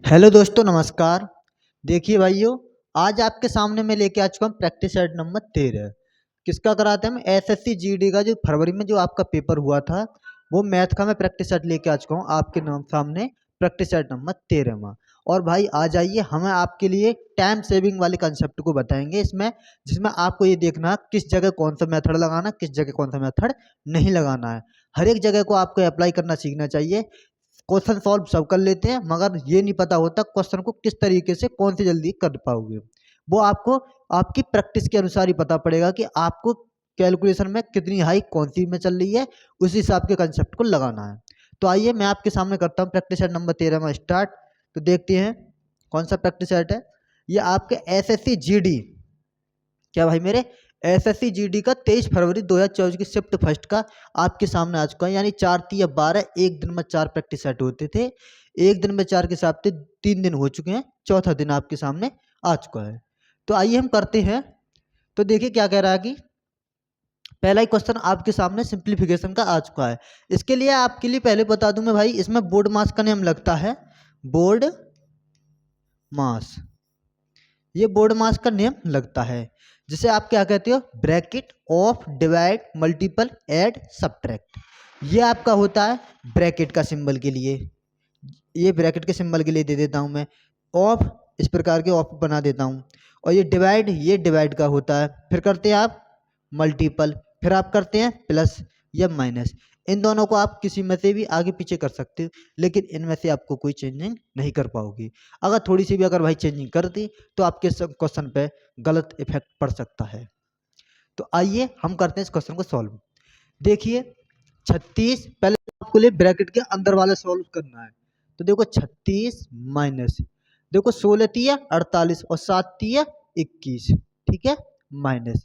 Hello दोस्तों, नमस्कार। देखिए भाइयों, आज आपके सामने मैं लेके आ चुका हूँ प्रैक्टिस सेट नंबर 13। किसका कराते हैं हम? एसएससी जीडी का जो फरवरी में जो आपका पेपर हुआ था, वो मैथ का मैं प्रैक्टिस सेट लेके आ चुका हूँ आपके नाम सामने, प्रैक्टिस सेट नंबर 13 में। और भाई आ जाइए, हमें आपके लिए टाइम सेविंग वाले कंसेप्ट को बताएंगे इसमें, जिसमें आपको ये देखना किस जगह कौन सा मेथड लगाना, किस जगह कौन सा मेथड नहीं लगाना है। हर एक जगह को आपको अप्लाई करना सीखना चाहिए। क्वेश्चन सॉल्व सब कर लेते हैं, मगर ये नहीं पता होता क्वेश्चन को किस तरीके से कौन सी जल्दी कर पाओगे। वो आपको आपकी प्रैक्टिस के अनुसार ही पता पड़ेगा कि आपको कैलकुलेशन में कितनी हाई कौन सी में चल रही है, उस हिसाब के कंसेप्ट को लगाना है। तो आइए मैं आपके सामने करता हूँ प्रैक्टिस सेट नंबर 13 में स्टार्ट। तो देखते हैं कौन सा प्रैक्टिस सेट है। ये आपके एसएससी जीडी, क्या भाई मेरे, एसएससी जीडी का 23 फरवरी 2024 की शिफ्ट फर्स्ट का आपके सामने आ चुका है। यानी 4 3 12, एक दिन में 4 प्रैक्टिस सेट होते थे। एक दिन में 4 के हिसाब से 3 दिन हो चुके हैं, चौथा दिन आपके सामने आ चुका है। तो आइए हम करते हैं। तो देखिए क्या कह रहा है कि पहला ही क्वेश्चन आपके सामने सिंप्लीफिकेशन का आ चुका है। इसके लिए आपके लिए पहले बता दूं मैं भाई, इसमें बोर्ड मास का नेम लगता है, बोर्ड मास। ये बोर्ड मास का नेम लगता है, जिसे आप क्या कहते हो? Bracket of divide multiple add subtract. ये आपका होता है ब्रैकेट का सिंबल के लिए। ये ब्रैकेट के सिंबल के लिए दे देता हूँ मैं। ऑफ, इस प्रकार के ऑफ बना देता हूँ। और ये डिवाइड, ये डिवाइड का होता है। फिर करते हैं आप मल्टीपल, फिर आप करते हैं प्लस या माइनस। इन दोनों को आप किसी में से भी आगे पीछे कर सकते हो, लेकिन इनमें से आपको कोई चेंजिंग नहीं कर पाओगे। अगर थोड़ी सी भी अगर भाई चेंजिंग कर दी तो आपके क्वेश्चन पे गलत इफेक्ट पड़ सकता है। तो आइए हम करते हैं इस क्वेश्चन को सॉल्व। देखिए 36, पहले आपको लिए ब्रैकेट के अंदर वाला सॉल्व करना है। तो देखो 36 माइनस, देखो 16 तिया 48 और 7 तिया 21, ठीक है, माइनस।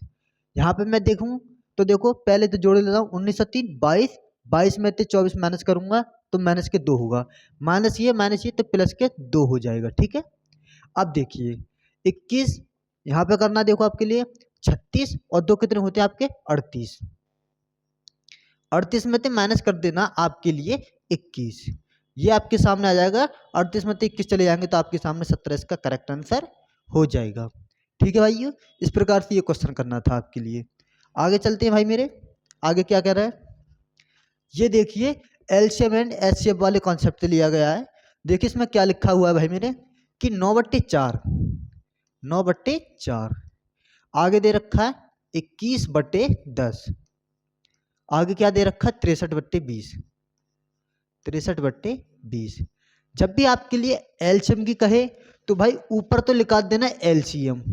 यहाँ पे मैं देखूं तो देखो पहले तो जोड़ लेता हूँ, 19 22, 22 में से 24 माइनस करूंगा तो माइनस के 2 होगा, माइनस ये तो प्लस के 2 हो जाएगा, ठीक है। अब देखिए 21 यहाँ पे करना, देखो आपके लिए 36 और 2 कितने होते हैं आपके? 38। 38 में से माइनस कर देना आपके लिए 21, ये आपके सामने आ जाएगा। 38 में से 21 चले जाएंगे तो आपके सामने 17 इसका करेक्ट आंसर हो जाएगा, ठीक है भाई। इस प्रकार से ये क्वेश्चन करना था आपके लिए। आगे चलते हैं भाई मेरे, आगे क्या कह रहा है ये देखिए। एलसीएम एंड एचसीएफ वाले कॉन्सेप्ट से लिया गया है। देखिए इसमें क्या लिखा हुआ है भाई मेरे कि 9/4, 9/4, आगे दे रखा है 21/10, आगे क्या दे रखा है? 63/20, 63/20। जब भी आपके लिए एलसीएम की कहे तो भाई ऊपर तो लिखा देना एलसीएम,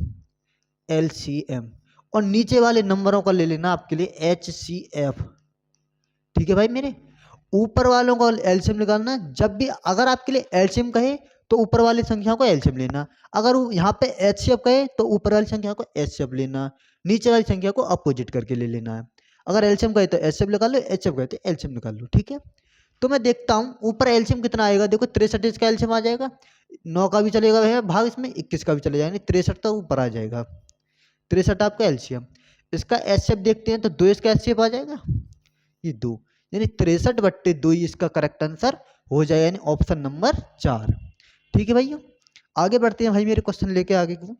एलसीएम, और नीचे वाले नंबरों का ले लेना आपके लिए एचसीएफ, ठीक है भाई मेरे। ऊपर वालों का एलसीएम निकालना। जब भी अगर आपके लिए एलसीएम कहे तो ऊपर वाली संख्या को एलसीएम लेना, अगर यहाँ पे एचसीएफ कहे तो ऊपर वाली संख्या को एचसीएफ लेना, नीचे वाली संख्या को अपोजिट करके ले लेना है। अगर एलसीएम कहे तो एचसीएफ निकाल लो, एचसीएफ कहे तो एलसीएम निकाल लो, ठीक है। तो मैं देखता हूँ ऊपर एलसीएम कितना आएगा। देखो 63 इसका एलसीएम आ जाएगा, 9 का भी चलेगा भैया भाग, इसमें 21 का भी चले जाएगा, 63 तो ऊपर आ जाएगा। 63 आपका एलसीएम। इसका एचसीएफ देखते हैं तो 2 इसका एचसीएफ आ जाएगा, ये 2, यानी 63/2 इसका करेक्ट आंसर हो जाएगा, यानी ऑप्शन नंबर 4, ठीक है भाइयों। आगे बढ़ते हैं भाई मेरे क्वेश्चन लेके आगे को।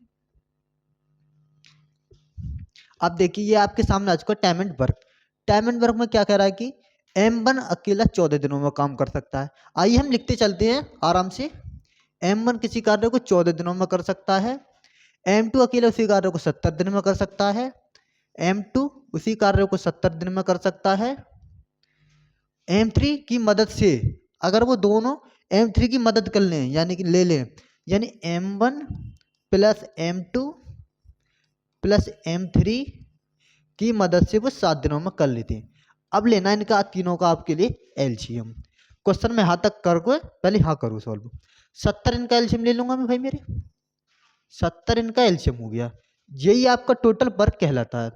अब देखिए ये आपके सामने आ चुका है time and work. Time and work में क्या कह रहा है कि M1 अकेला 14 दिनों में काम कर सकता है। आइए हम लिखते चलते हैं आराम से। M1 किसी कार्य को 14 दिनों में कर सकता है। M2 अकेले उसी कार्य को 70 दिन में कर सकता है। M2 उसी कार्य को 70 दिन में कर सकता है। M3 की मदद से, अगर वो दोनों M3 की मदद कर लें, यानी कि ले लें, यानी M1 plus M2 plus M3 की मदद से वो 7 दिनों में कर लेते हैं। अब लेना इनका तीनों का आपके लिए एलसीएम। क्वेश्चन में हाँ तक कर को पहले हाँ करो सॉल्व। 70 इनका एलसीएम ले लूंगा मैं भाई मेरे, 70 इनका एलसीएम हो गया। यही आपका टोटल वर्क कहलाता है।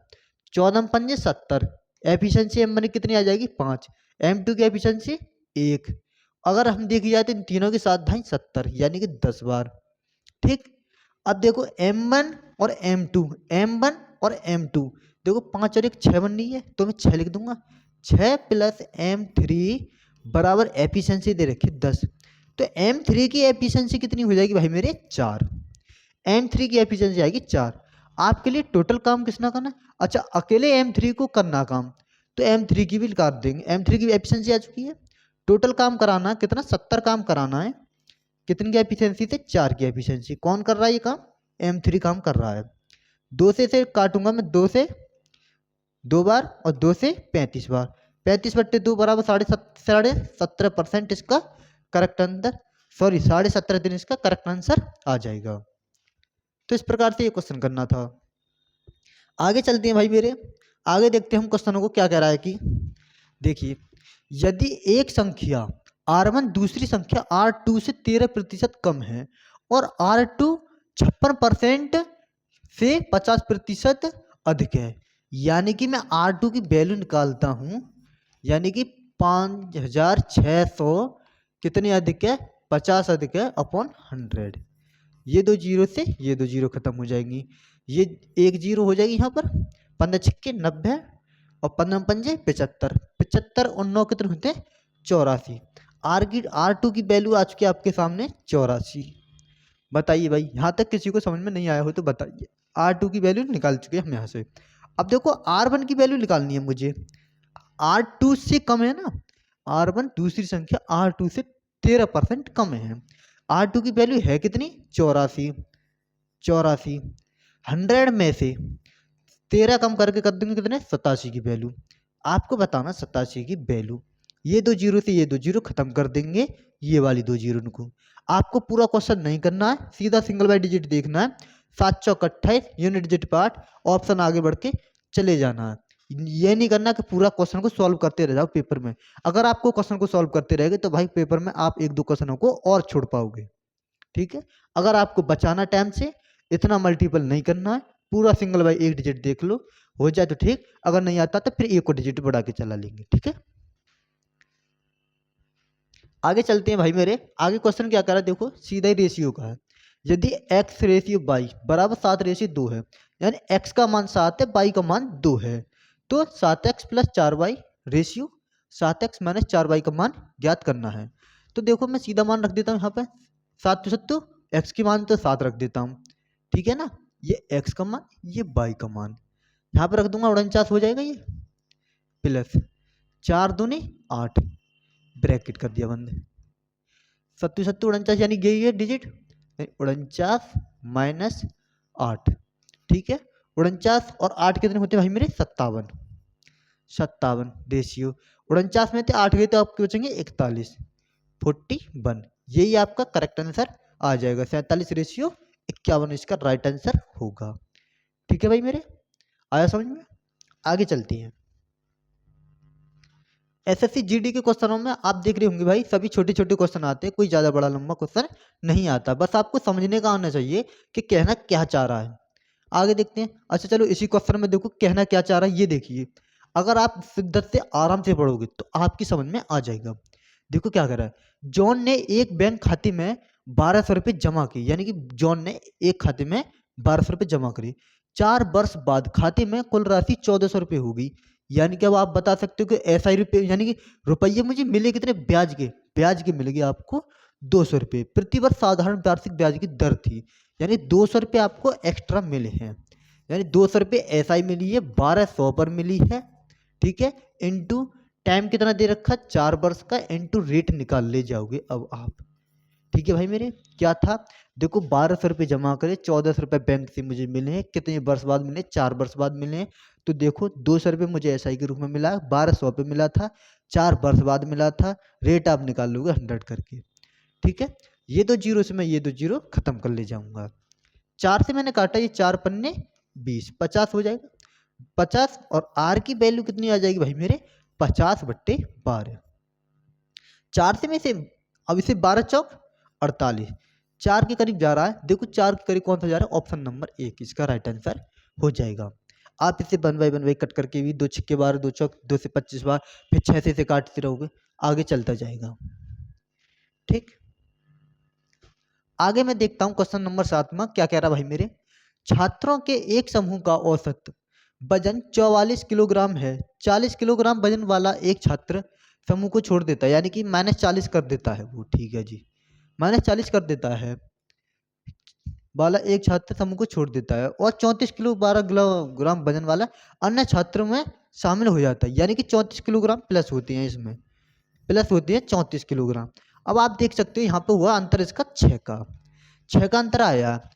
14 पंजे 70, एफिशिएंसी M1 कितनी आ जाएगी? 5, M2 की एफिशिएंसी 1। अगर हम देखी जाए तो इन तीनों के साथ भाई 70, यानी कि 10 बार, ठीक। अब देखो M1 और M2, M1 और M2, देखो 5 और 1 6 बन रही है, तो मैं 6 लिख दूंगा। 6 प्लस M3 बराबर एफिशिएंसी दे रखी 10, तो M3 की एफिशिएंसी कितनी हो जाएगी भाई मेरे 4। M3 की एफिशिएंसी आएगी 4। आपके लिए टोटल काम कितना करना है? अच्छा अकेले M3 को करना काम, तो M3 की भी निकाल देंगे। M3 की एफिशिएंसी आ चुकी है। टोटल काम कराना कितना, 70 काम कराना है। कितनी की एफिशिएंसी से, 4 की एफिशिएंसी। कौन कर रहा है ये काम, M3 काम कर रहा है। 2 से काटूंगा मैं, 2 से 2 बार और 2 से 35 बार। 35/2 बराबर 17.5% इसका करेक्ट आंसर, सॉरी 17.5 दिन इसका करेक्ट आंसर आ जाएगा। तो इस प्रकार से ये क्वेश्चन करना था। आगे चलते हैं भाई मेरे, आगे देखते हैं हम क्वेश्चनों को क्या कह रहा है कि देखिए, यदि एक संख्या R1 दूसरी संख्या R2 से 13% कम है और R2 56% से 50% अधिक है, यानी कि मैं R2 की वैल्यू निकालता हूं, यानी कि 5600 कितने अधिक है, 50 अधिक है अपॉन 100। ये दो जीरो से ये दो जीरो खत्म हो जाएंगी, ये एक जीरो हो जाएगी यहाँ पर। 15 छक्के 90 और 15 पंजे 75, 75 और 9 कितने होते हैं, 84। R2 की वैल्यू आ चुकी है आपके सामने 84। बताइए भाई, यहाँ तक किसी को समझ में नहीं आया हो तो बताइए। R2 की वैल्यू निकाल चुके हैं हम यहाँ से। अब देखो R1 की वैल्यू निकालनी है मुझे। R2 से कम है ना, R1 दूसरी संख्या R2 से 13% कम है। R2 की वैल्यू है कितनी, 84। 84 100 में से 13 कम करके कर देंगे कितने, 87 की वैल्यू। आपको बताना 87 की वैल्यू। ये दो जीरो से ये दो जीरो खत्म कर देंगे, ये वाली दो जीरो को। आपको पूरा क्वेश्चन नहीं करना है, सीधा सिंगल बाई डिजिट देखना है। 7 चौक 28 यूनिट डिजिट पार्ट, ऑप्शन आगे बढ़ के चले जाना है। ये नहीं करना कि पूरा क्वेश्चन को सॉल्व करते रह जाओ पेपर में। अगर आपको क्वेश्चन को सॉल्व करते रहेंगे तो भाई पेपर में आप एक दो क्वेश्चनों को और छोड़ पाओगे। ठीक है, अगर आपको बचाना टाइम से, इतना मल्टीपल नहीं करना है, पूरा सिंगल बाई एक डिजिट देख लो, हो जाए तो ठीक, अगर नहीं आता तो फिर एक और डिजिट बढ़ा के चला लेंगे। ठीक है, आगे चलते हैं भाई मेरे। आगे क्वेश्चन क्या कर रहा है, देखो सीधा ही रेशियो का है। यदि x रेशियो y बराबर 7:2 है, यानी x का मान 7 है, y का मान 2 है, तो 7x + 4y ratio 7x - 4y का मान ज्ञात करना है। तो देखो मैं सीधा मान रख देता हूँ यहाँ पे, 7 तो x की मान तो 7 रख देता हूँ। ठीक है ना, ये x का मान, ये y का मान यहाँ पे रख दूंगा, 49 हो जाएगा ये, प्लस 4 दूनी 8, ब्रैकेट कर दिया बंद। 7 7 49, यानी यही है डिजिट, 49 - 8। ठीक है, 49 और 8 कितने होते हैं भाई मेरे, 57। 57 रेशियो, 49 में थे 8 गए तो आपके बचेंगे 41, 41। यही आपका करेक्ट आंसर आ जाएगा, 47 रेशियो 51 इसका राइट आंसर होगा। ठीक है भाई मेरे, आया समझ में। आगे चलते हैं। एसएससी जीडी के क्वेश्चनों में आप देख रहे होंगे भाई, सभी छोटे छोटे क्वेश्चन आते हैं, कोई ज्यादा बड़ा लंबा क्वेश्चन नहीं आता। बस आपको समझने का आना चाहिए कि कहना क्या चाह रहा है। आगे देखते हैं। अच्छा चलो, इसी क्वेश्चन में देखो कहना क्या चाह रहा है, ये देखिए। अगर आप शिद्दत से आराम से पढ़ोगे तो आपकी समझ में आ जाएगा। देखो क्या कर रहा है, जॉन ने एक बैंक खाते में 1200 रुपये जमा किए, यानी कि जॉन ने एक खाते में 1200 रुपये जमा करे। 4 वर्ष बाद खाते में कुल राशि 1400 रुपये होगी। यानी कि अब आप बता सकते हो कि ऐसा ही रुपये, यानी कि रुपये मुझे मिले कितने, ब्याज के मिलेगी आपको 200 रुपये। प्रति वर्ष साधारण वार्षिक ब्याज की दर थी, यानी 200 रुपये आपको एक्स्ट्रा मिले हैं। यानी 200 रुपये ऐसा ही मिली है, 1200 पर मिली है। ठीक है, इंटू टाइम कितना दे रखा, 4 वर्ष का, इंटू रेट निकाल ले जाओगे अब आप। ठीक है भाई मेरे, क्या था, देखो 1200 रुपये जमा करे, 1400 रुपये बैंक से मुझे मिले हैं, कितने वर्ष बाद मिले, 4 वर्ष बाद मिले हैं। तो देखो 200 रुपये मुझे एसआई के रूप में मिला, 1200 पे मिला था, 4 वर्ष बाद मिला था, रेट आप निकाल लोगे 100 करके। ठीक है, ये दो जीरो से मैं ये दो जीरो खत्म कर ले जाऊंगा। 4 से मैंने काटा, ये 4 पन्ने 20, 50 हो जाएगा। 50 और आर की वैल्यू कितनी आ जाएगी भाई मेरे, 50/12। 4 से में से अब इसे 12 चौक 48, 4 के करीब जा रहा है। देखो 4 के करीब कौन सा जा रहा है, ऑप्शन नंबर 1 इसका राइट आंसर हो जाएगा। आप इसे 1/1 कट करके भी 2 छक्के 12, 2 चौक 2 से 25 बार, फिर 6 से इसे काटते रहोगे, आगे चलता जाएगा। ठीक, आगे मैं देखता हूं क्वेश्चन नंबर 7 में क्या कह रहा भाई मेरे। छात्रों के एक समूह का औसत वजन 44 किलोग्राम है। 40 किलोग्राम वजन वाला एक छात्र समूह को छोड़ देता है, यानी कि -40 कर देता है वो। ठीक है जी, -40 कर देता है वाला एक छात्र समूह को छोड़ देता है और 34 किलो 12 किलोग्राम वजन वाला अन्य छात्रों में शामिल हो जाता है, यानी कि 34 किलोग्राम प्लस होती हैं, इसमें प्लस होती है 34 किलोग्राम। अब आप देख सकते हो यहाँ पे हुआ अंतर इसका 6 का अंतर आया।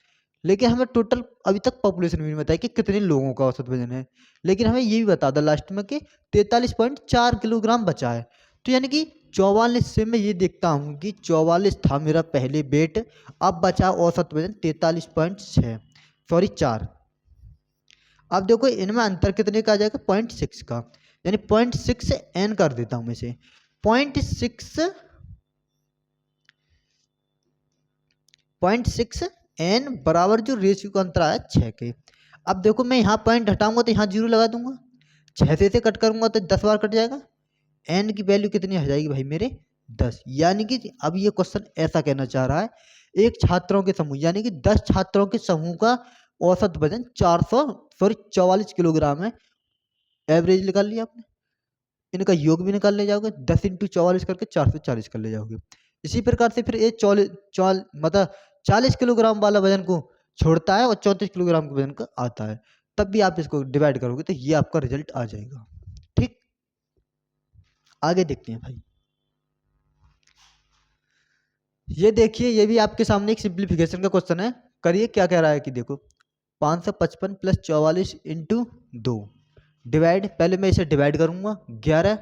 लेकिन हमें टोटल अभी तक पॉपुलेशन भी नहीं बताई कि कितने लोगों का औसत वजन है, लेकिन हमें ये भी बता दो लास्ट में कि 43.4 किलोग्राम बचा है। तो यानी कि 44 से मैं ये देखता हूँ कि 44 था मेरा पहले वेट, अब बचा औसत वजन 43.6 सॉरी 4। अब देखो इनमें अंतर कितने का आ जाएगा, 0.6 का, यानी 0.6 एन कर देता हूँ मैं इसे 0.6 एन बराबर जो रेशियो का अंतर आया 6 के। अब देखो मैं यहाँ पॉइंट हटाऊंगा तो यहाँ जीरो लगा दूंगा, 6 से कट करूंगा तो 10 बार कट जाएगा, एन की वैल्यू कितनी आ जाएगी भाई मेरे 10। यानी कि अब ये क्वेश्चन ऐसा कहना चाह रहा है एक छात्रों के समूह यानी कि 10 छात्रों के समूह का औसत वजन 44 किलोग्राम है। एवरेज निकाल लिया आपने, इनका योग भी निकाल ले जाओगे, 10 इंटू 44 करके 440 कर ले जाओगे। इसी प्रकार से फिर ये मतलब 40 किलोग्राम वाला वजन को छोड़ता है और 34 किलोग्राम के वजन का आता है, तब भी आप इसको डिवाइड करोगे तो ये आपका रिजल्ट आ जाएगा। ठीक, आगे देखते हैं भाई। ये देखिए ये भी आपके सामने एक सिंप्लीफिकेशन का क्वेश्चन है, करिए क्या कह रहा है कि देखो 555 प्लस 44 इंटू 2 डिवाइड, पहले मैं इसे डिवाइड करूंगा 11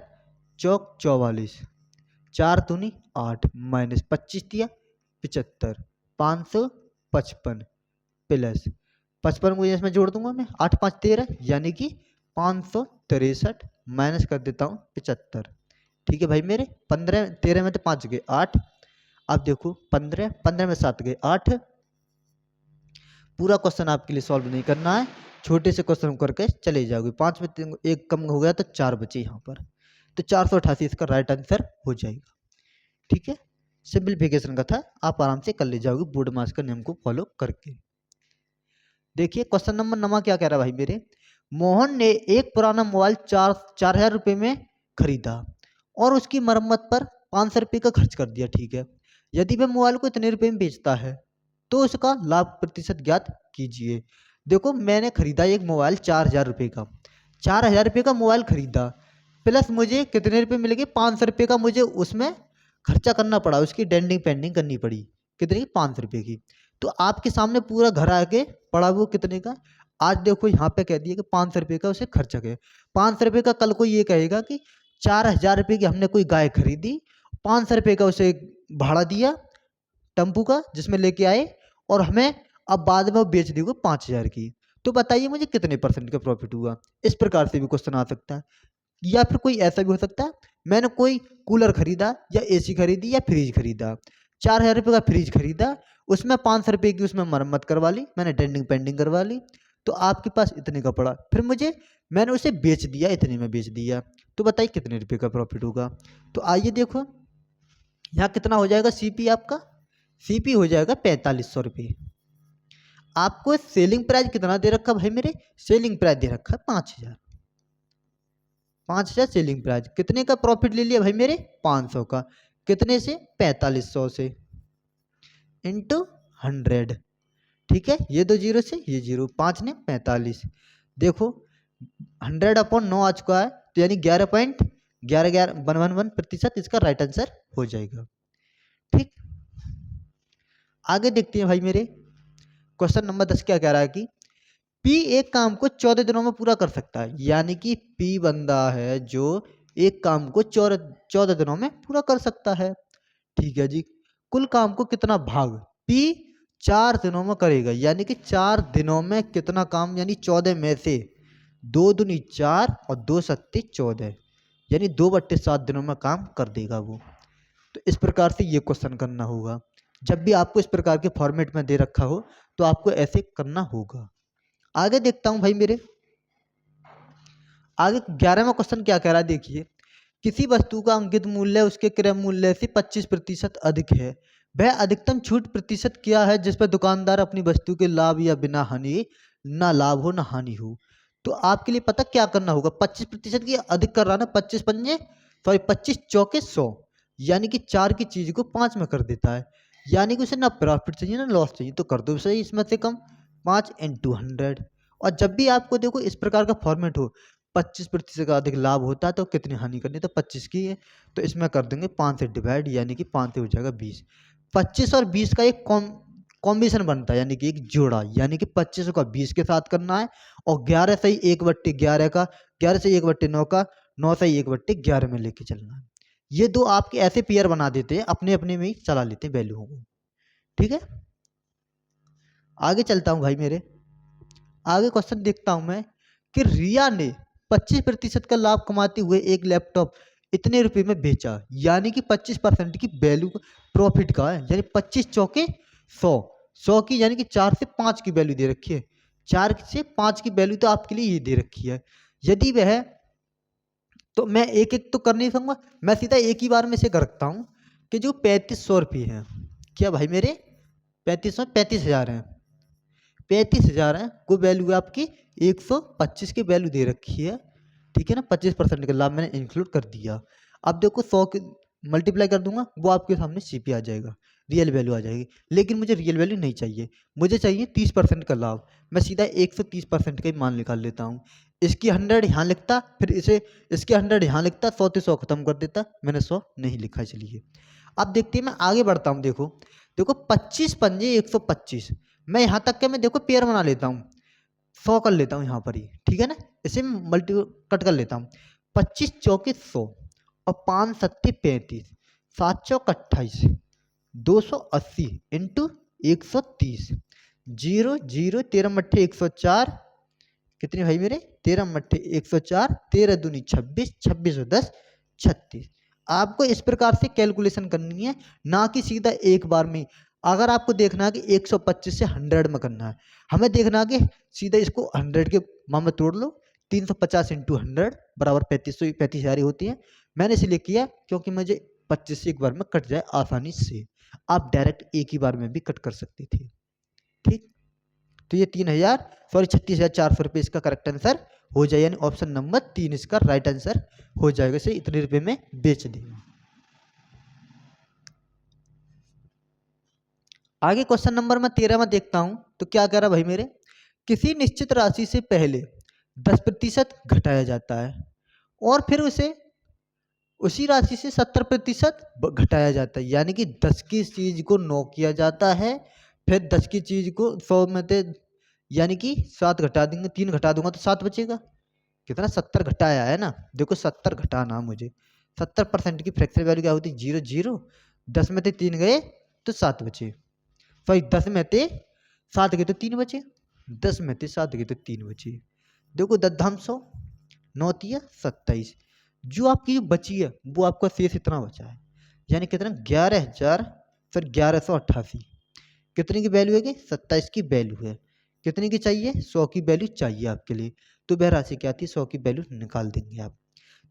चौक 44, 4 दूनी 8 माइनस 25 दिया 75, 555 प्लस 55 को इसमें जोड़ दूंगा मैं 8 5 13 यानी कि 563 माइनस कर देता हूँ 75। ठीक है भाई मेरे 15 13 में तो 5 गए 8, अब देखो 15 15 में 7 गए 8। पूरा क्वेश्चन आपके लिए सॉल्व नहीं करना है, छोटे से क्वेश्चन करके चले जाओगे। 5 में एक कम हो गया तो 4 बचे यहाँ पर, तो 488 इसका राइट आंसर हो जाएगा। ठीक है, सिंपलीफिकेशन का था, आप आराम से कर ले जाओगे बोर्ड मास का नियम को फॉलो करके। देखिए क्वेश्चन नंबर नमा क्या कह रहा है भाई मेरे, मोहन ने एक पुराना मोबाइल 4,000 रुपये में खरीदा और उसकी मरम्मत पर 500 रुपये का खर्च कर दिया। ठीक है, यदि वह मोबाइल को इतने रुपये में बेचता है तो उसका लाभ प्रतिशत ज्ञात कीजिए। देखो मैंने खरीदा एक मोबाइल 4,000 रुपये का, 4,000 रुपये का मोबाइल खरीदा, प्लस मुझे कितने रुपये मिल गए, 500 रुपये का मुझे उसमें खर्चा करना पड़ा, उसकी डेंडिंग पेंडिंग करनी पड़ी, कितनी की 500 रुपये की। तो आपके सामने पूरा घर आके पड़ा वो कितने का, आज देखो यहाँ पे कह दिया कि 500 रुपये का उसे खर्चा किया। 500 रुपये का कल को ये कहेगा कि 4,000 रुपये की हमने कोई गाय खरीदी, 500 रुपये का उसे भाड़ा दिया टेम्पू का जिसमें लेके आए, और हमें अब बाद में वो बेच दी वो 5,000 की, तो बताइए मुझे कितने परसेंट का प्रॉफिट हुआ। इस प्रकार से भी क्वेश्चन आ सकता है, या फिर कोई ऐसा भी हो सकता है मैंने कोई कूलर खरीदा या एसी खरीदी या फ्रिज खरीदा, 4,000 रुपये का फ्रिज खरीदा, उसमें 500 रुपये की उसमें मरम्मत करवा ली, मैंने डेंडिंग पेंडिंग करवा ली, तो आपके पास इतने का पड़ा, फिर मैंने उसे बेच दिया, इतने में बेच दिया, तो बताइए कितने रुपये का प्रॉफिट होगा। तो आइए देखो यहाँ कितना हो जाएगा, सीपी आपका सीपी हो जाएगा 4500 रुपये। आपको सेलिंग प्राइस कितना दे रखा भाई मेरे, सेलिंग प्राइस दे रखा 5,000, 5,000 सेलिंग प्राइस, कितने का प्रॉफिट ले लिया भाई मेरे 500 का, कितने से 4500 से इंटू 100। ठीक है, ये दो जीरो से ये जीरो, 5 ने 45, देखो 100/9 आ चुका है, तो यानी 11.1111% इसका राइट आंसर हो जाएगा। ठीक, आगे देखते हैं भाई मेरे, क्वेश्चन नंबर 10 क्या कह रहा है कि P एक काम को 14 दिनों में पूरा कर सकता है, यानी कि P बंदा है जो एक काम को 14 दिनों में पूरा कर सकता है। ठीक है जी, कुल काम को कितना भाग P 4 दिनों में करेगा, यानी कि 4 दिनों में कितना काम, यानी 14 में से 2 दूनी 4 और 2 सत्ते 14, यानी 2/7 दिनों में काम कर देगा वो। तो इस प्रकार से ये क्वेश्चन करना होगा, जब भी आपको इस प्रकार के फॉर्मेट में दे रखा हो तो आपको ऐसे करना होगा। आगे देखता हूं भाई मेरे, आगे 11वां क्वेश्चन क्या कह रहा है, देखिए किसी वस्तु का अंकित मूल्य उसके क्रय मूल्य से 25% अधिक है, वह अधिकतम छूट प्रतिशत क्या है जिस पर दुकानदार अपनी वस्तु के लाभ या बिना हानि, ना लाभ हो ना हानि हो। तो आपके लिए पता क्या करना होगा, 25% की अधिक कर रहा ना, 25 चौके 100, यानी कि 4 की चीज को 5 में कर देता है, यानी कि उसे ना प्रॉफिट चाहिए ना लॉस चाहिए, तो कर दो सही इसमें से कम 5 × 100। और जब भी आपको देखो इस प्रकार का फॉर्मेट हो 25% का अधिक लाभ होता है तो कितनी हानि करनी है, तो 25 की है, तो इसमें कर देंगे 5 से डिवाइड, यानी कि 5 से हो जाएगा 20। 25 और 20 का एक कॉम्बिनेशन बनता है, यानी कि एक जोड़ा, यानी कि 25 का 20 के साथ करना है, और 11 से ही 1/11 का, 11 से 1/9 का, 9 से 1/11 में लेके चलना है। ये दो आपके ऐसे पेयर बना देते हैं, अपने अपने में ही चला लेते हैं वैल्यूओं को। ठीक है, आगे चलता हूं भाई मेरे। आगे क्वेश्चन देखता हूं मैं कि रिया ने 25% का लाभ कमाते हुए एक लैपटॉप इतने रुपए में बेचा, यानी कि 25% की वैल्यू प्रॉफिट का है, यानी 25 चौके 100, 100 की यानी कि 4 से 5 की वैल्यू दे रखी है, 4 से 5 की वैल्यू तो आपके लिए ये दे रखी है। यदि वह, तो मैं एक एक तो कर नहीं सकूंगा, मैं सीधा एक ही बार में से कर रखता हूँ कि जो 3500 रुपये हैं, क्या भाई मेरे 35,000 है, 35,000 है, को वैल्यू है आपकी 125 की वैल्यू दे रखी है। ठीक है ना, 25% का लाभ मैंने इंक्लूड कर दिया। अब देखो 100 के मल्टीप्लाई कर दूंगा, वो आपके सामने सीपी आ जाएगा, रियल वैल्यू आ जाएगी। लेकिन मुझे रियल वैल्यू नहीं चाहिए, मुझे चाहिए 30% का लाभ। मैं सीधा 130% का ही मान निकाल लेता हूँ। इसकी 100 यहाँ लिखता, फिर इसे इसके 100 यहाँ लिखता, 100 से 100 खत्म कर देता, मैंने 100 नहीं लिखा। चलिए अब देखते हैं, मैं आगे बढ़ता हूँ। देखो देखो 25 पंजे 125, मैं यहाँ तक के मैं देखो पेयर बना लेता हूँ, 100 कर लेता हूँ यहाँ पर ही। ठीक है ना, इसे मल्टी कट कर लेता हूँ, 25 चौके 100 और 5 सत्ते 35, 7 चौक 28, 280 इंटू 130, 0 0 13 मट्ठे 104, कितने भाई मेरे 13 मट्ठे 104, 13 दूनी 26, 26 और 10 36। आपको इस प्रकार से कैलकुलेशन करनी है, ना कि सीधा एक बार में। अगर आपको देखना है कि 125 से 100 में करना है, हमें देखना है कि सीधा इसको 100 के मान में तोड़ लो, 350 इंटू 100 बराबर 35,000 होती है। मैंने इसलिए किया क्योंकि मुझे 25 से एक बार में कट जाए आसानी से। आप डायरेक्ट एक ही बार में भी कट कर सकते थे। ठीक, तो ये 36,400 रुपये इसका करेक्ट आंसर हो जाए, यानी ऑप्शन नंबर 3 इसका राइट आंसर हो जाएगा। इसे इतने रुपए में बेच देंगे। आगे क्वेश्चन नंबर मैं 13 में देखता हूं, तो क्या कह रहा भाई मेरे, किसी निश्चित राशि से पहले 10% घटाया जाता है और फिर उसे उसी राशि से 70% घटाया जाता है, यानी कि 10 की चीज को 9 किया जाता है, फिर 10 की चीज को 100 में से यानी कि 7 घटा देंगे, 3 घटा दूंगा तो 7 बचेगा। कितना 70 घटाया है ना, देखो 70 घटाना मुझे, 70% की फ्रैक्शन वैल्यू क्या होती है 0 0, 10 में से 3 गए तो 7 बचे, सॉरी 10 में से 7 गए तो 3 बचे, 10 में से 7 गए तो 3 बचे। देखो 10 धाम 100, 9 तिया 27, जो आपकी जो बची है वो आपका शेष इतना बचा है, यानी कितना 11,000, फिर 1188, कितने की वैल्यू है कि 27 की वैल्यू है, कितने की चाहिए 100 की वैल्यू चाहिए आपके लिए, तो वह राशि क्या थी 100 की वैल्यू निकाल देंगे आप।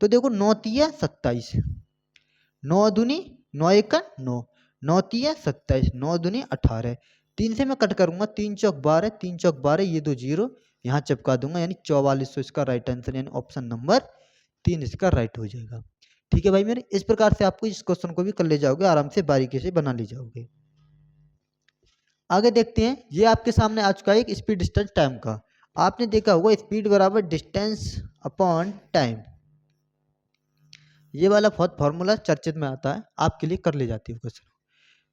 तो देखो 9 तिया 27, 9 दूनी 9 एक 9, 9 तिया 27, 9 दूनी 18, 3 से मैं कट करूंगा, 3 चौक 12, 3 चौक 12, ये दो जीरो यहाँ चिपका दूंगा, यानी 4400 इसका राइट आंसर, यानी ऑप्शन नंबर 3 इसका राइट हो जाएगा। ठीक है भाई मेरे, इस प्रकार से आपको इस क्वेश्चन को भी कर ले जाओगे, आराम से बारीकी से बना ले जाओगे। आगे देखते हैं, ये आपके सामने आ चुका है एक स्पीड डिस्टेंस टाइम का। आपने देखा होगा स्पीड बराबर डिस्टेंस अपॉन टाइम, ये वाला बहुत फॉर्मूला चर्चित में आता है, आपके लिए कर ले जाती है क्वेश्चन।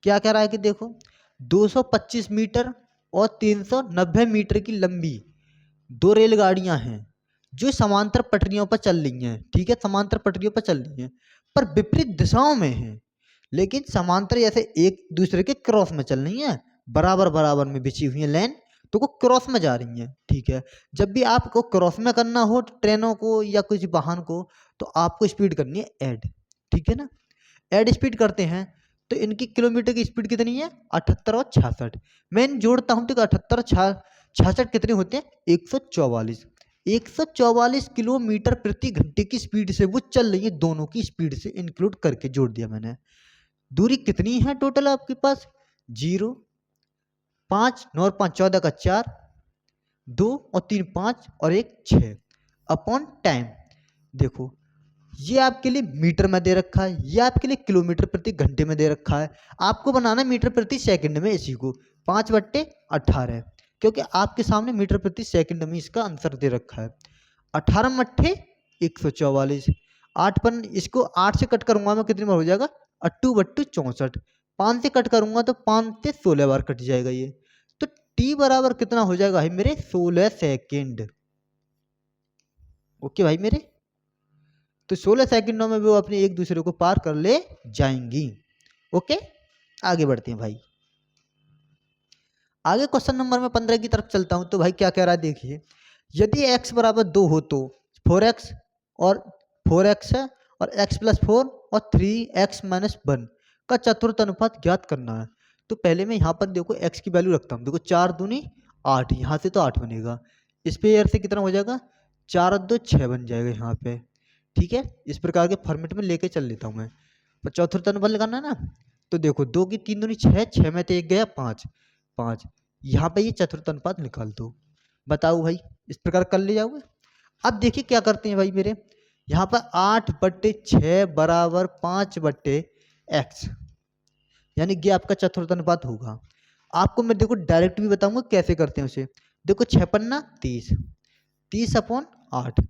क्या कह रहा है कि देखो 225 मीटर और 390 मीटर की लंबी दो रेलगाड़ियां हैं जो समांतर पटरियों पर चल रही हैं। ठीक है, समांतर पटरियों पर चल रही हैं पर विपरीत दिशाओं में हैं, लेकिन समांतर जैसे एक दूसरे के क्रॉस में चल रही हैं, बराबर बराबर में बिछी हुई है लाइन, तो वो क्रॉस में जा रही हैं। ठीक है, जब भी आपको क्रॉस में करना हो ट्रेनों को या कुछ वाहन को, तो आपको स्पीड करनी है ऐड। ठीक है ना, ऐड स्पीड करते हैं तो इनकी किलोमीटर की स्पीड कितनी है 78 और 66, मैं इन जोड़ता हूँ, ठीक है 78 66 कितने होते हैं 144, 144 किलोमीटर प्रति घंटे की स्पीड से वो चल रही है, दोनों की स्पीड से इंक्लूड करके जोड़ दिया मैंने। दूरी कितनी है टोटल आपके पास 0, 5 9 और 5 14 का 4, 2 और 3 5 और 1 6 अपॉन टाइम। देखो ये आपके लिए मीटर में दे रखा है, ये आपके लिए किलोमीटर प्रति घंटे में दे रखा है। आपको बनाना मीटर प्रति सेकंड में इसी को 5/18, क्योंकि आपके सामने मीटर प्रति सेकंड में इसका आंसर दे रखा है। 18 144। 8 पर इसको 8 से कट करूंगा मैं, कितनी बार हो जाएगा? 8×2 = 64। 5 से कट करूंगा तो 5 से 16 बार कट जाएगा ये। तो टी बराबर कितना हो जाएगा भाई मेरे? 16 सेकेंड। ओके भाई मेरे, तो 16 सेकंडों में वो अपने एक दूसरे को पार कर ले जाएंगी। ओके, आगे बढ़ते हैं भाई। आगे क्वेश्चन नंबर में 15 की तरफ चलता हूं। तो भाई क्या कह रहा है देखिए, यदि x बराबर 2 हो तो 4x और 4x है और x + 4 और 3x - 1 का चतुर्थ अनुपात ज्ञात करना है। तो पहले मैं यहाँ पर देखो x की वैल्यू रखता हूँ। देखो 4 दूनी 8, यहाँ से तो 8 बनेगा, इस पे से कितना हो जाएगा? 4 और 2 6 बन जाएगा यहाँ पे। ठीक है, इस प्रकार के फॉर्मेट में लेके चल लेता हूँ मैं। तो चौथुर्थ अनुपात लगाना है ना, तो देखो 2 की 3 दूनी 6, 6 में तो 1 गया 5, 5 यहाँ पे ये चतुर्थ अनुपात निकाल दो। बताओ भाई, इस प्रकार कर ले जाओगे। अब देखिए क्या करते हैं भाई मेरे, यहाँ पर 8/6 बराबर 5/x, यानी कि आपका चतुर्थ अनुपात होगा। आपको मैं देखो डायरेक्ट भी बताऊंगा कैसे करते हैं उसे। देखो 6 पन्ना 30, 30/8,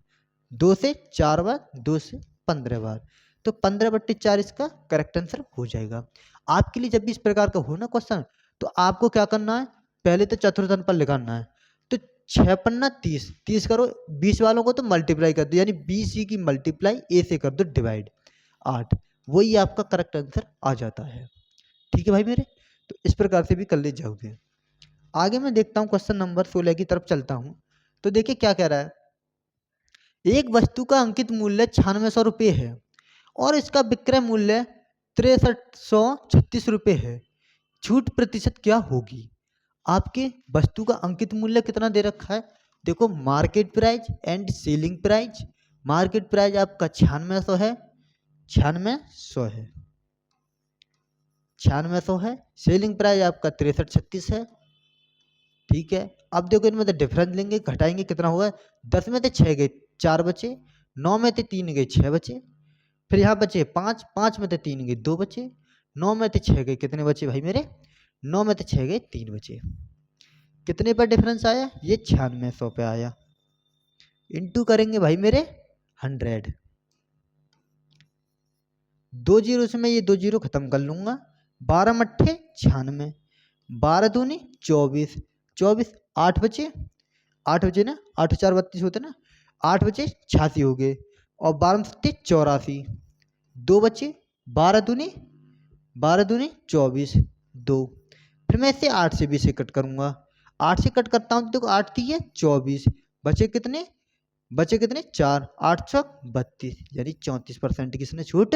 2 से 4 बार, 2 से 15 बार, तो 15/4 इसका करेक्ट आंसर हो जाएगा। आपके लिए जब भी इस प्रकार का हो ना क्वेश्चन, तो आपको क्या करना है, पहले तो चतुर्थ अनुपात लगाना है। तो 6 पन्ना 30, 30 करो, 20 वालों को तो मल्टीप्लाई कर दो, यानी 20 की मल्टीप्लाई ए से कर दो डिवाइड 8, वही आपका करेक्ट आंसर आ जाता है। ठीक है भाई मेरे, तो इस प्रकार से भी कर ले जाओगे। आगे मैं देखता हूँ क्वेश्चन नंबर 16 की तरफ चलता हूँ। तो देखिए क्या कह रहा है, एक वस्तु का अंकित मूल्य 9600 रुपये है और इसका विक्रय मूल्य 6336 रुपये है। छूट प्रतिशत क्या होगी? आपके वस्तु का अंकित मूल्य कितना दे रखा है? देखो market price and selling price. Market price आपका 9600 है, 9600 है, 9600 है। सेलिंग प्राइस आपका 6336 है। ठीक है, अब देखो इनमें तो डिफरेंस लेंगे, घटाएंगे, कितना हुआ? 10 में से 6 गए 4 बचे, 9 में से 3 गए 6 बचे, फिर यहाँ बचे 5, 5 में से 3 गए 2 बचे, 9 में से 6 गए कितने बचे भाई मेरे? 9 में से 6 गए 3 बचे। कितने पर डिफरेंस आया? ये 9600 पे आया। इंटू करेंगे भाई मेरे 100, 2 जीरो से मैं ये 2 जीरो खत्म कर लूंगा। 12 मट्ठे 96, 12 दूनी 24, 24 8 बचे, 8 बचे ना, 8 4 32 होते ना, 8 बचे 86 हो गए, और 12 सत्ते 84, 2 बचे, 12 दूनी 24, 2, फिर मैं इसे 8 से भी इसे कट करूंगा। 8 से कट करता हूँ तो 8 की है 24, बचे कितने? बचे कितने? 4, 832, यानी 34% किसने छूट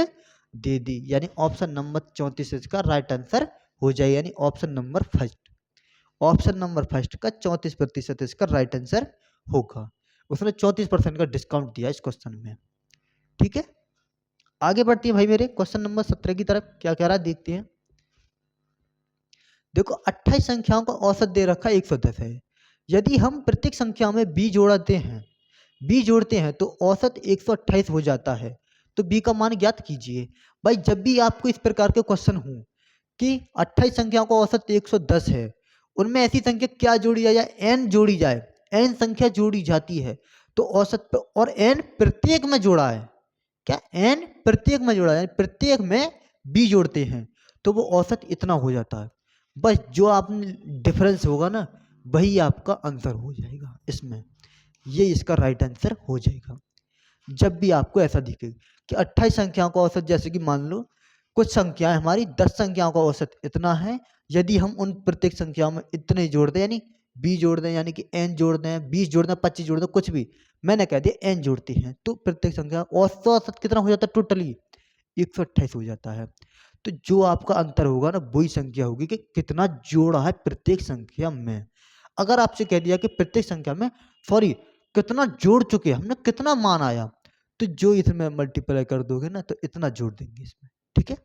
दे दी, यानी ऑप्शन नंबर 34 इसका राइट आंसर हो जाए, यानी option number first, option number first का 34% इसका राइट आंसर होगा। उसने 34% का डिस्काउंट दिया इस क्वेश्चन में। ठीक है, आगे बढ़ती है भाई मेरे क्वेश्चन नंबर 17 की तरफ। क्या कह रहा है देखते हैं। देखो 28 संख्याओं का औसत दे रखा 110 है। यदि हम प्रत्येक संख्या में b जोड़ते हैं तो औसत 128 हो जाता है। तो b का मान ज्ञात कीजिए। भाई जब भी आपको इस प्रकार के क्वेश्चन हो कि 28 संख्याओं का औसत 110 है, उनमें ऐसी संख्या क्या जोड़ी जाए? n जोड़ी जाए, n संख्या जोड़ी जाती है तो औसत पर, और n प्रत्येक में जोड़ा है, क्या n प्रत्येक में जोड़ा है, प्रत्येक में b जोड़ते हैं तो वो औसत इतना हो जाता है। बस जो आपने डिफरेंस होगा ना, वही आपका आंसर हो जाएगा इसमें, ये इसका राइट आंसर हो जाएगा। जब भी आपको ऐसा दिखे कि 28 संख्याओं का औसत, जैसे कि मान लो कुछ संख्याएं हमारी 10 संख्याओं का औसत इतना है, यदि हम उन प्रत्येक संख्याओं में इतने जोड़ दें, यानी b जोड़ दें, यानी कि n जोड़ दें, 20 जोड़ दें, 25 जोड़ दें, कुछ भी, मैंने कह दिया n जोड़ते हैं, तो प्रत्येक संख्या औसत कितना हो जाता है? टोटली 128 हो जाता है। तो जो आपका अंतर होगा ना, वही संख्या होगी कि कितना जोड़ा है प्रत्येक संख्या में। अगर आपसे कह दिया कि प्रत्येक संख्या में सॉरी कितना जोड़ चुके हैं हमने, कितना मान आया, तो जो इसमें मल्टीप्लाई कर दोगे ना, तो इतना जोड़ देंगे इसमें। ठीक है,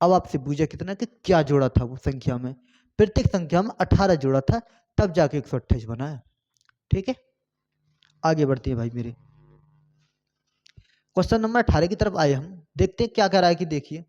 अब आपसे पूछा कितना कि क्या जोड़ा था वो संख्या में, प्रत्येक संख्या में 18 जोड़ा था, तब जाके 128 बना है। ठीक है, आगे बढ़ती है भाई मेरे। क्वेश्चन नंबर 18 की तरफ आए हम, देखते हैं क्या कह रहा है कि देखिए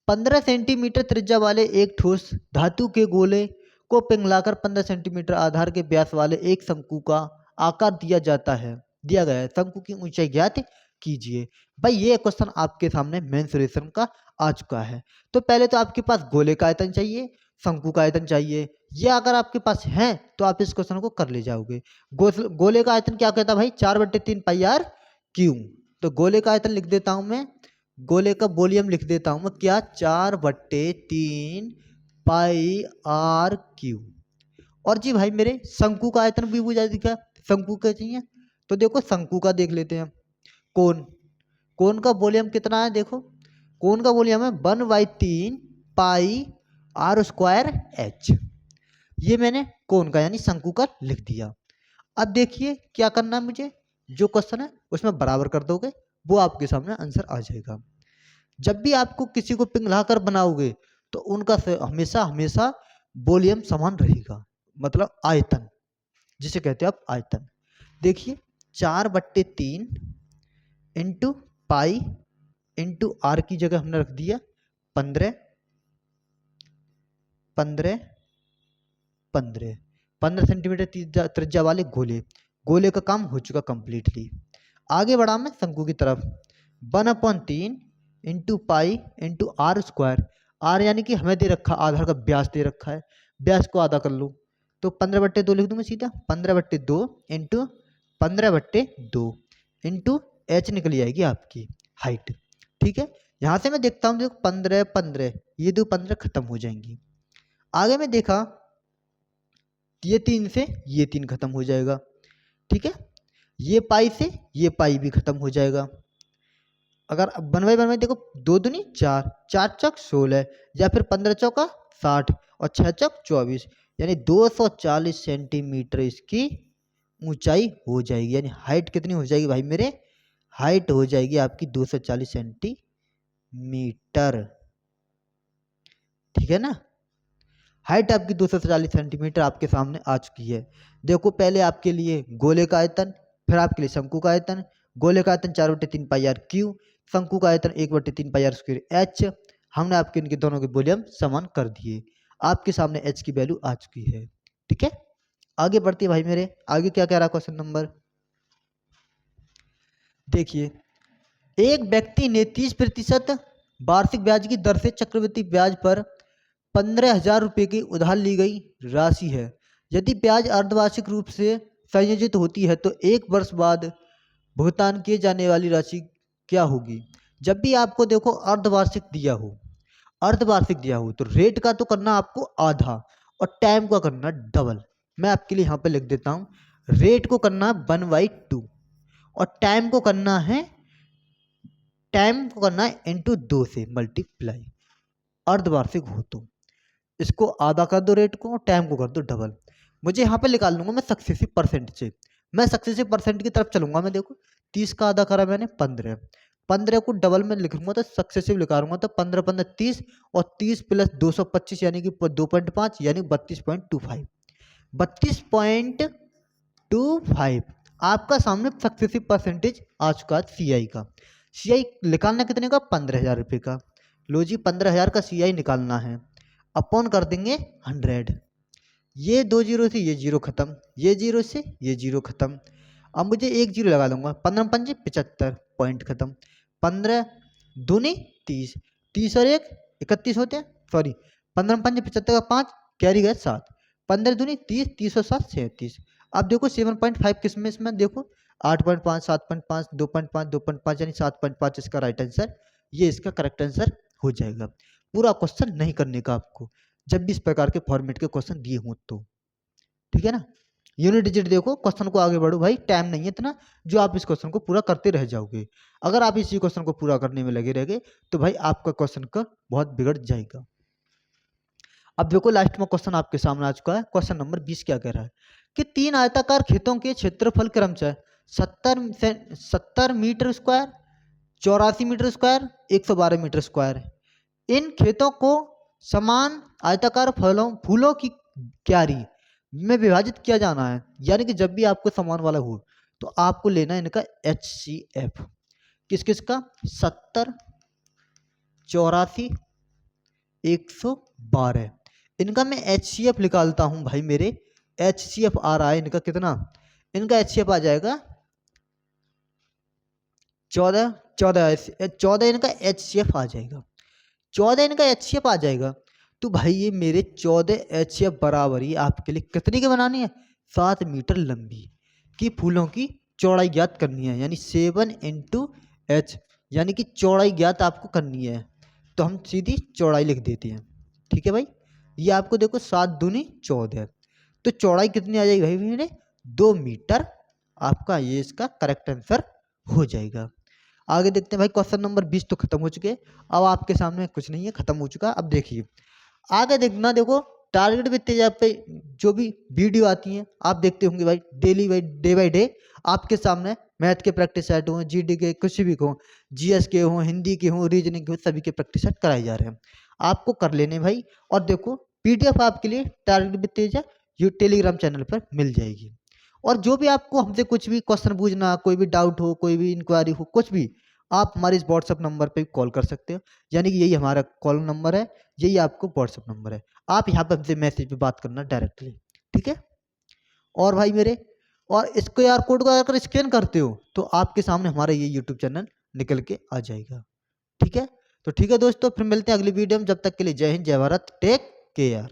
15 सेंटीमीटर त्रिज्या वाले एक ठोस धातु के गोले को पिघलाकर 15 सेंटीमीटर आधार के व्यास वाले एक शंकु का आकार दिया जाता है, दिया गया है, शंकु की ऊंचाई ज्ञात कीजिए। भाई ये क्वेश्चन आपके सामने मेंसुरेशन का आ चुका है। तो पहले तो आपके पास गोले का आयतन चाहिए, शंकु का आयतन चाहिए। ये अगर आपके पास है तो आप इस क्वेश्चन को कर ले जाओगे। गोले का आयतन क्या कहता है भाई, 4/3 पाई आर क्यू। तो गोले का आयतन लिख देता हूं मैं, गोले का वॉल्यूम लिख देता हूं मैं क्या, 4/3 पाई आर क्यू। और जी भाई मेरे शंकु का आयतन भी पूछा दिखा, शंकु का चाहिए तो देखो शंकु का देख लेते हैं। कोन, कोन का वॉल्यूम कितना है, देखो कोन का वॉल्यूम है 1/3 पाई आर स्क्वायर एच। ये मैंने कोन का यानी शंकु का लिख दिया। अब देखिए क्या करना है मुझे, जो क्वेश्चन है उसमें बराबर कर दोगे, वो आपके सामने आंसर आ जाएगा। जब भी आपको किसी को पिघला कर बनाओगे तो उनका हमेशा हमेशा वॉल्यूम समान रहेगा, मतलब आयतन, जिसे कहते हैं आप आयतन। देखिए 4/3 इंटू पाई इंटू आर की जगह हमने रख दिया 15 15 15 15 सेंटीमीटर त्रिज्या वाले गोले, गोले का काम हो चुका कंप्लीटली। आगे बढ़ा मैं शंकु की तरफ, 1/3 into pi into r square. R यानी कि हमें दे रखा आधार का व्यास दे रखा है, व्यास को आधा कर लो तो 15/2 लिख दूंगा सीधा, 15/2 इंटू 15/2 इंटू एच निकली आएगी आपकी हाइट। ठीक है, यहाँ से मैं देखता हूँ देखो 15 15 ये दो 15 खत्म हो जाएंगी। आगे मैं देखा ये 3 से ये 3 खत्म हो जाएगा। ठीक है, ये पाई से ये पाई भी खत्म हो जाएगा। अगर बनवाई बनवाई देखो 2 दूनी 4, 4 चौक 16 या फिर 15 चौका 60 और 6 चौक 24, यानी 240 सेंटीमीटर इसकी ऊंचाई हो जाएगी। यानी हाइट कितनी हो जाएगी भाई मेरे, हाइट हो जाएगी आपकी 240 सेंटीमीटर। ठीक है ना, हाइट आपकी 240 सेंटीमीटर आपके सामने आ चुकी है। देखो पहले आपके लिए गोले का आयतन, फिर आपके लिए शंकु का आयतन। गोले का आयतन 4/3 पाई आर क्यू, शंकु का आयतन 1/3 पाई आर स्क्वायर एच। हमने आपके इनके दोनों के वॉल्यूम समान कर दिए, आपके सामने एच की वैल्यू आ चुकी है। ठीक है, आगे बढ़ती है भाई मेरे, आगे क्या कह रहा है क्वेश्चन नंबर, देखिए एक व्यक्ति ने 30% वार्षिक ब्याज की दर से चक्रवृद्धि ब्याज पर 15,000 रुपये की उधार ली गई राशि है। यदि ब्याज अर्धवार्षिक रूप से संयोजित होती है तो 1 वर्ष बाद भुगतान किए जाने वाली राशि क्या होगी। जब भी आपको देखो अर्धवार्षिक दिया हो, अर्धवार्षिक दिया हो तो रेट का तो करना आपको आधा और टाइम का करना डबल। मैं आपके लिए यहाँ पे लिख देता हूँ, रेट को करना 1/2 और टाइम को करना है, टाइम को करना है इंटू 2 से मल्टीप्लाई। अर्धवार्षिक हो तो इसको आधा कर दो रेट को, टाइम को कर दो डबल। मुझे यहाँ पे निकाल लूंगा मैं सक्सेसिव परसेंट से, मैं सक्सेसिव परसेंट की तरफ चलूंगा। मैं देखो 30 का आधा करा मैंने 15, 15 को डबल में लिखूंगा तो सक्सेसिव लिखाऊंगा तो 15 15 30 और 30 प्लस 225 यानी कि 2.5 यानी 32.25, 32.25 आपका सामने सक्सेसिव परसेंटेज आ चुका है सीआई का। सीआई निकालना कितने का, 15,000 रुपये का। लो जी 15,000 का सीआई निकालना है, अपॉन कर देंगे 100। ये 2 जीरो से ये जीरो खत्म, ये जीरो से ये जीरो खत्म। अब मुझे एक जीरो लगा लूंगा, 15 पंजे 75 पॉइंट खत्म। 15 दूनी 30, 30 और 1 31 होते हैं, सॉरी 15 पंजे 75 का 5 कैरी गए 7, 15 दूनी 30, 30 और 7 37। अब देखो 7.5 किस में, इसमें देखो 8.5 7.5 2.5 2.5 यानी 7.5 इसका राइट आंसर, ये इसका करेक्ट आंसर हो जाएगा। पूरा क्वेश्चन नहीं करने का आपको, जब भी इस प्रकार के फॉर्मेट के क्वेश्चन दिए हों तो। ठीक है ना, यूनिट डिजिट देखो, क्वेश्चन को आगे बढ़ो भाई, टाइम नहीं है इतना जो आप इस क्वेश्चन को पूरा करते रह जाओगे। अगर आप इसी क्वेश्चन को पूरा करने में लगे रह गए तो भाई आपका क्वेश्चन का बहुत बिगड़ जाएगा। अब देखो लास्ट में क्वेश्चन आपके सामने आ चुका है। क्वेश्चन नंबर 20 क्या कह रहा है कि 3 आयताकार खेतों के क्षेत्रफल क्रमशः 70 metre square, 84 metre square, 112 metre square. इन खेतों को समान आयताकार फूलों की क्यारी में विभाजित किया जाना है। यानी कि जब भी आपको समान वाला हो तो आपको लेना है इनका HCF। किस किस का, 70, 84, 112। इनका मैं HCF निकालता हूं भाई मेरे। HCF आ रहा है इनका कितना, इनका HCF आ जाएगा 14, 14 इनका HCF आ जाएगा, 14 इनका HCF आ जाएगा। तो भाई ये मेरे 14 HCF बराबर ही आपके लिए कितनी की बनानी है, 7 मीटर लंबी की फूलों की चौड़ाई ज्ञात करनी है, यानी 7 इंटू H, यानी कि चौड़ाई ज्ञात आपको करनी है। तो हम सीधी चौड़ाई लिख देते हैं। ठीक है भाई, ये आपको देखो 7 दूनी 14, तो चौड़ाई कितनी आ जाएगी भाई मेरे, 2 मीटर। आपका ये इसका करेक्ट आंसर हो जाएगा। आगे देखते हैं भाई, क्वेश्चन नंबर 20 तो खत्म हो चुके हैं। अब आपके सामने कुछ नहीं है, खत्म हो चुका। अब देखिए आगे देखना, देखो टारगेट विद तेज ऐप पे जो भी वीडियो आती हैं आप देखते होंगे भाई, डेली डे बाई डे आपके सामने मैथ के प्रैक्टिस सेट हो, GD के कुछ भी हो, GS के हो, हिंदी के हो, रीजनिंग के हो, सभी के प्रैक्टिस सेट कराए जा रहे हैं। आपको कर लेने भाई। और देखो PDF आपके लिए टारगेट विद तेज है ये टेलीग्राम चैनल पर मिल जाएगी। और जो भी आपको हमसे कुछ भी क्वेश्चन पूछना, कोई भी डाउट हो, कोई भी इंक्वायरी हो, कुछ भी, आप हमारे इस व्हाट्सअप नंबर पे कॉल कर सकते हो। यानी कि यही हमारा कॉल नंबर है, यही आपको व्हाट्सअप नंबर है। आप यहाँ पे हमसे मैसेज पे बात करना डायरेक्टली। ठीक है। और भाई मेरे, और इस QR कोड को अगर स्कैन करते हो तो आपके सामने हमारा ये यूट्यूब चैनल निकल के आ जाएगा। ठीक है। तो ठीक है दोस्तों, फिर मिलते हैं अगली वीडियो में। जब तक के लिए जय हिंद, जय भारत, टेक केयर।